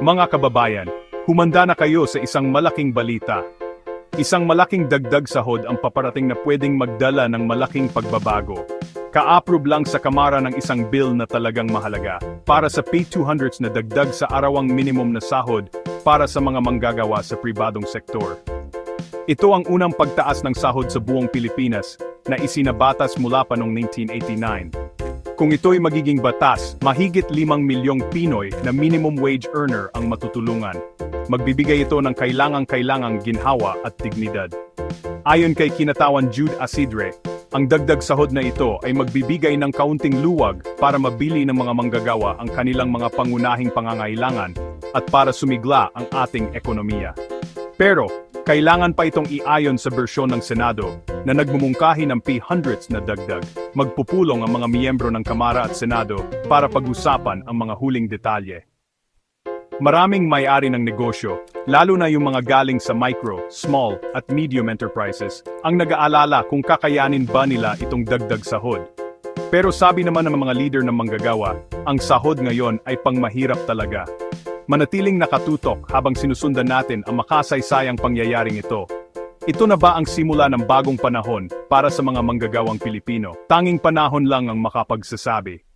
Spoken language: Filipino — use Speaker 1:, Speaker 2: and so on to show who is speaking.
Speaker 1: Mga kababayan, humanda na kayo sa isang malaking balita. Isang malaking dagdag sahod ang paparating na pwedeng magdala ng malaking pagbabago. Ka-approve lang sa Kamara ng isang bill na talagang mahalaga para sa P200s na dagdag sa arawang minimum na sahod para sa mga manggagawa sa pribadong sektor. Ito ang unang pagtaas ng sahod sa buong Pilipinas na isinabatas mula pa noong 1989. Kung ito'y magiging batas, mahigit 5 milyong Pinoy na minimum wage earner ang matutulungan. Magbibigay ito ng kailangang ginhawa at dignidad. Ayon kay Kinatawan Jude Asidre, ang dagdag sahod na ito ay magbibigay ng kaunting luwag para mabili ng mga manggagawa ang kanilang mga pangunahing pangangailangan at para sumigla ang ating ekonomiya. Pero, kailangan pa itong iayon sa bersyon ng Senado na nagmumungkahi ng P100s na dagdag. Magpupulong ang mga miyembro ng Kamara at Senado para pag-usapan ang mga huling detalye. Maraming may-ari ng negosyo, lalo na yung mga galing sa micro, small, at medium enterprises, ang nag-aalala kung kakayanin ba nila itong dagdag sahod. Pero sabi naman ng mga leader ng manggagawa, ang sahod ngayon ay pangmahirap talaga. Manatiling nakatutok habang sinusundan natin ang makasaysayang pangyayaring ito. Ito na ba ang simula ng bagong panahon para sa mga manggagawang Pilipino? Tanging panahon lang ang makapagsasabi.